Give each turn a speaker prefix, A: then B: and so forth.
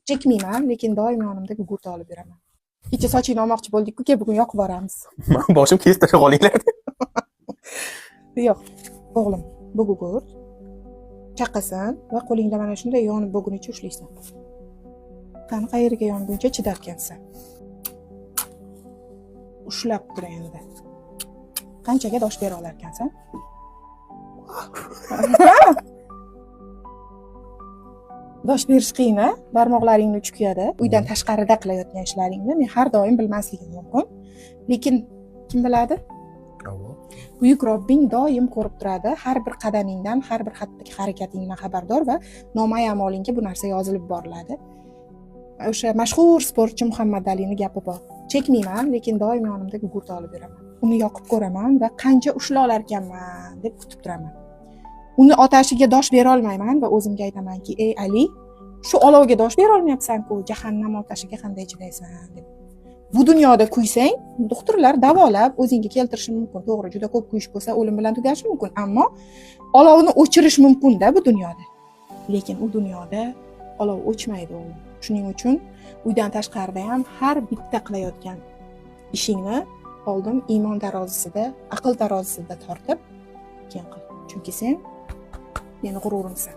A: chekmayman, lekin doim yonimda gugurt olib yuraman. Kecha sochingni olmoqchi bo'ldik, uka, bugun yoqib boramiz.
B: Boshim kesib tashlab qolinglar.
A: Yo'q, o'g'lim, bu gugurt chaqasan va qo'lingda mana shunday yonib bo'lgunicha ushlaysan. Qani qayerga yonguncha chidarkansan. Ushlab tur endi. Qanchaga dosh bera olar ekansan? Dosh berish qiyin, a? Barmoqlaringni uchi kuyadi. Uydan tashqarida qilayotgan ishlaringni men har doim bilmasligim mumkin. Lekin kim biladi? Buyuk Robbing doim ko'rib turadi. Har bir qadamingdan, har bir harakatingdan xabardor va nomay amalingga bu narsa yozilib boriladi. O'sha mashhur sportchi Muhammad Alining gapi bor. Chekmayman, lekin doim yonimda gugurt olib yuraman. Uni yoqib ko'raman va qancha ushla olar ekanman deb kutib turaman. Uni otashiga dosh bera olmayman va o'zimga aytamanki, "Ey Ali, shu olovga dosh bera olmayapsan-ku, jahannam otashiga qanday chidaysan?" deb. Bu dunyoda kuysang, doktorlar davolab o'zingga keltirishi mumkin. To'g'ri, juda ko'p kuyish bo'lsa o'lim bilan tugashi mumkin, ammo olovni o'chirish mumkin-da bu dunyoda. Lekin u dunyoda olov o'chmaydi u. Shuning uchun uydan tashqarida ham har bitta qilayotgan ishingni oldin iymon tarozisida, aql tarozisida tortib, keyin qil. Chunki sen meni g'ururimsan.